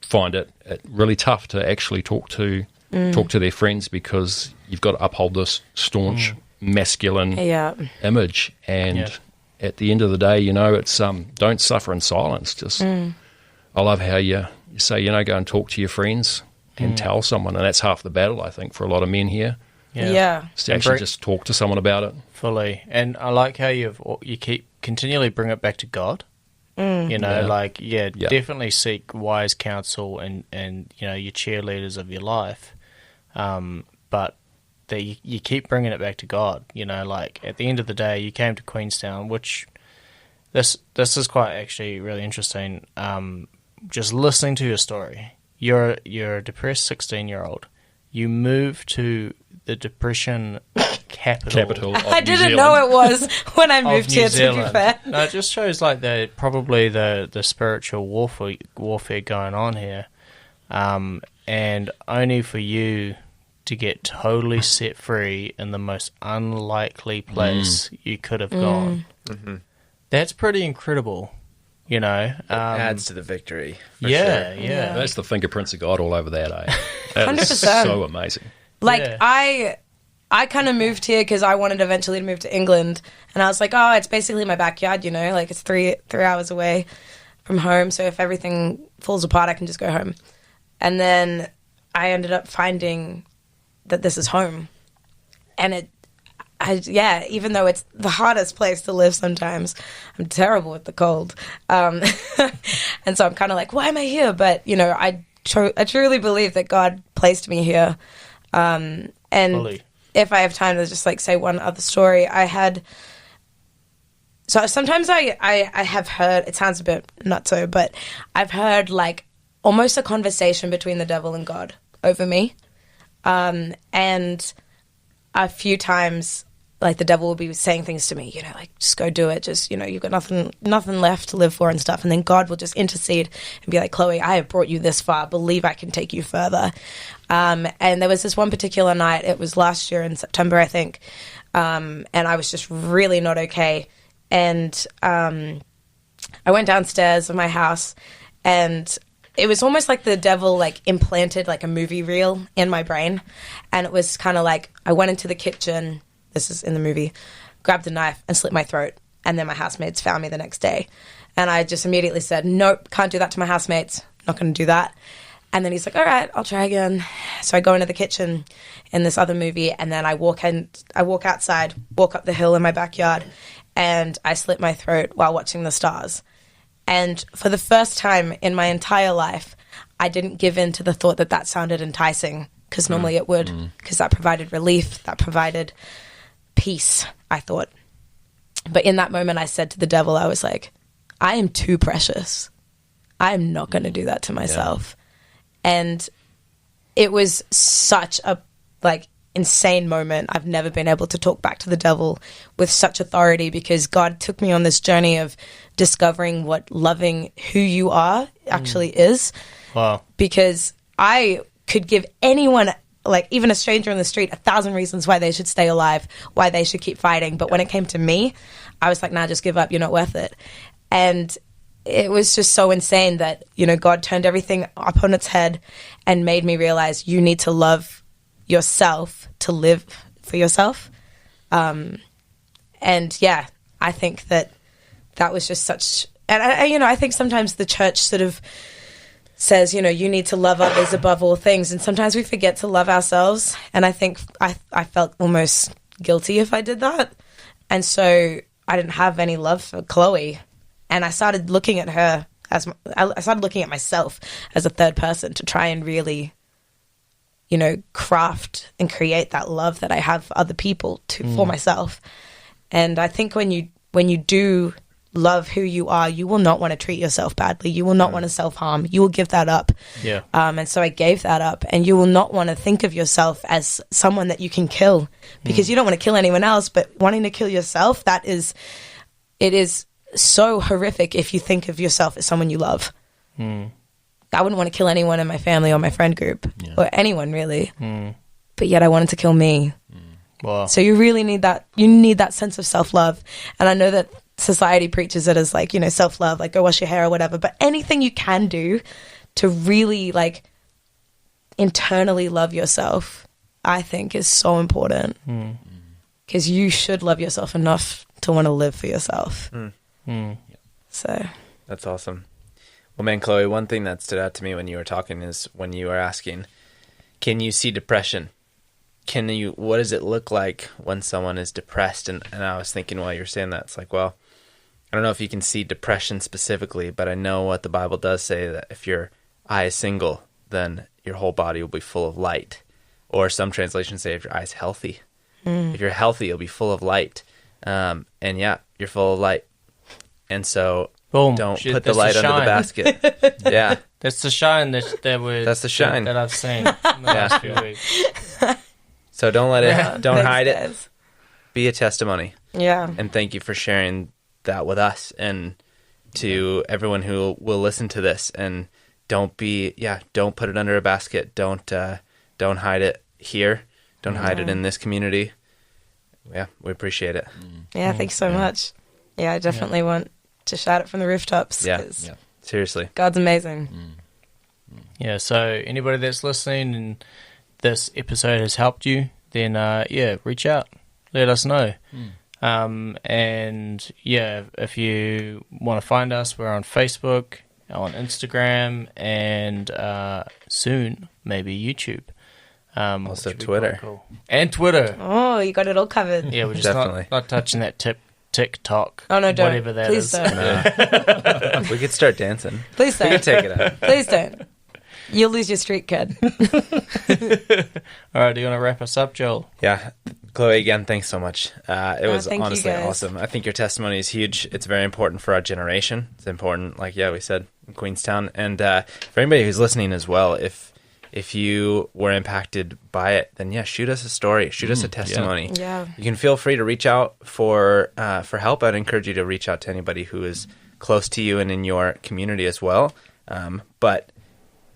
S4: find it really tough to actually talk to their friends, because you've got to uphold this staunch masculine image, and at the end of the day, you know, it's don't suffer in silence. Just I love how you say, you know, go and talk to your friends and tell someone, and that's half the battle, I think, for a lot of men here.
S3: Yeah.
S4: Is to actually just talk to someone about it.
S1: Fully. And I like how you keep continually bring it back to God. You know, definitely seek wise counsel and you know, your cheerleaders of your life. But that you keep bringing it back to God. You know, like at the end of the day, you came to Queenstown, which this is quite actually really interesting. Just listening to your story, you're a depressed 16-year-old. You move to the depression capital
S3: I didn't know it was when I moved here, to be fair.
S1: No, it just shows like the spiritual warfare going on here, and only for you to get totally set free in the most unlikely place you could have gone. That's pretty incredible, you know.
S2: It adds to the victory. For
S1: yeah,
S2: sure.
S1: yeah.
S4: That's the fingerprints of God all over that, eh? That is
S3: 100%.
S4: so amazing.
S3: Like,
S1: Yeah.
S3: I kind of moved here because I wanted eventually to move to England. And I was like, oh, it's basically my backyard, you know? Like, it's three hours away from home. So if everything falls apart, I can just go home. And then I ended up finding that this is home. And even though it's the hardest place to live sometimes, I'm terrible with the cold. And so I'm kind of like, why am I here? But, you know, I truly believe that God placed me here. And
S1: Fully.
S3: if I have time to just like say one other story, so sometimes I have heard, it sounds a bit nutso, but I've heard like almost a conversation between the devil and God over me. And a few times, like the devil will be saying things to me, you know, like just go do it. Just, you know, you've got nothing left to live for and stuff. And then God will just intercede and be like, Chloe, I have brought you this far. Believe I can take you further. And there was this one particular night, it was last year in September, I think. And I was just really not okay. And I went downstairs of my house and it was almost like the devil like implanted like a movie reel in my brain. And it was kind of like I went into the kitchen, this is in the movie, grabbed a knife and slit my throat. And then my housemates found me the next day. And I just immediately said, nope, can't do that to my housemates. Not going to do that. And then he's like, all right, I'll try again. So I go into the kitchen in this other movie, and then I walk outside, walk up the hill in my backyard, and I slit my throat while watching the stars. And for the first time in my entire life, I didn't give in to the thought that that sounded enticing, because normally it would, because that provided relief, that provided peace, I thought. But in that moment, I said to the devil, I was like, I am too precious. I am not going to do that to myself. Yeah. And it was such a insane moment. I've never been able to talk back to the devil with such authority, because God took me on this journey of discovering what loving who you are actually is.
S1: Wow.
S3: Because I could give anyone, like even a stranger in the street, 1,000 reasons why they should stay alive, why they should keep fighting. But when it came to me, I was like, nah, just give up. You're not worth it. And it was just so insane that, God turned everything up on its head and made me realize you need to love yourself to live for yourself. And yeah, I think that was just such, and I think sometimes the church sort of says, you need to love others above all things. And sometimes we forget to love ourselves. And I think I felt almost guilty if I did that. And so I didn't have any love for Chole. And I started looking at her I started looking at myself as a third person to try and really, craft and create that love that I have for other people for myself. And I think when you do love who you are, you will not want to treat yourself badly. You will not want to self-harm. You will give that up.
S1: Yeah.
S3: And so I gave that up. And you will not want to think of yourself as someone that you can kill, because you don't want to kill anyone else, but wanting to kill yourself, it is so horrific if you think of yourself as someone you love. I wouldn't want to kill anyone in my family or my friend group or anyone really. But yet I wanted to kill me.
S1: Wow.
S3: So you really need that. You need that sense of self-love. And I know that society preaches it as like, self-love, like go wash your hair or whatever. But anything you can do to really like internally love yourself, I think is so important. Because you should love yourself enough to want to live for yourself. So
S2: that's awesome. Well, man, Chole, one thing that stood out to me when you were talking is when you were asking, can you see depression? What does it look like when someone is depressed? And I was thinking while you were saying that, it's like, well, I don't know if you can see depression specifically, but I know what the Bible does say, that if your eye is single, then your whole body will be full of light. Or some translations say if your eye is healthy. If you're healthy, you'll be full of light. And yeah, you're full of light. And so
S1: Boom.
S2: Don't put the light under the basket. Yeah.
S1: That's the shine that's the
S2: shine
S1: that I've seen in the last few weeks.
S2: So don't let it, don't hide it.
S3: guys.
S2: Be a testimony.
S3: Yeah.
S2: And thank you for sharing that with us and to everyone who will listen to this. And don't put it under a basket. Don't hide it here. Don't hide it in this community. Yeah, we appreciate it.
S3: Yeah, thanks so much. Yeah, I definitely want to shout it from the rooftops.
S2: Yeah. Seriously.
S3: God's amazing.
S1: Yeah, so anybody that's listening and this episode has helped you, then reach out. Let us know. And yeah, if you want to find us, we're on Facebook, on Instagram, and soon maybe YouTube.
S2: Also Twitter.
S1: Cool. And Twitter.
S3: Oh, you got it all covered.
S1: Yeah, we're just
S2: Definitely.
S1: not touching that TikTok.
S3: Oh, no, don't.
S1: Whatever that
S3: Please
S1: is.
S3: don't.
S2: We could start dancing.
S3: Please
S2: We
S3: don't.
S2: could take it out.
S3: Please don't. You'll lose your street cred.
S1: All right, do you want to wrap us up, Joel?
S2: Yeah. Chole, again, thanks so much. It was
S3: thank you,
S2: honestly
S3: guys.
S2: awesome. I think your testimony is huge. It's very important for our generation. It's important, like, we said, in Queenstown. And for anybody who's listening as well, if you were impacted by it, then shoot us a story. Shoot us a testimony.
S3: Yeah.
S2: You can feel free to reach out for help. I'd encourage you to reach out to anybody who is close to you and in your community as well. But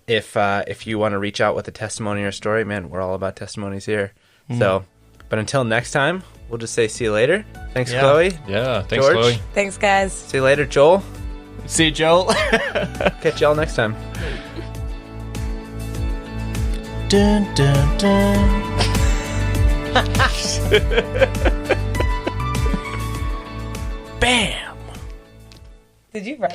S2: if you want to reach out with a testimony or story, man, we're all about testimonies here. So, but until next time, we'll just say see you later. Thanks, Chole.
S4: Yeah, thanks,
S2: George.
S4: Chloe.
S3: Thanks, guys.
S2: See you later, Joel.
S1: See you, Joel.
S2: Catch y'all next time.
S1: Dun, dun, dun. Bam.
S3: Did you write?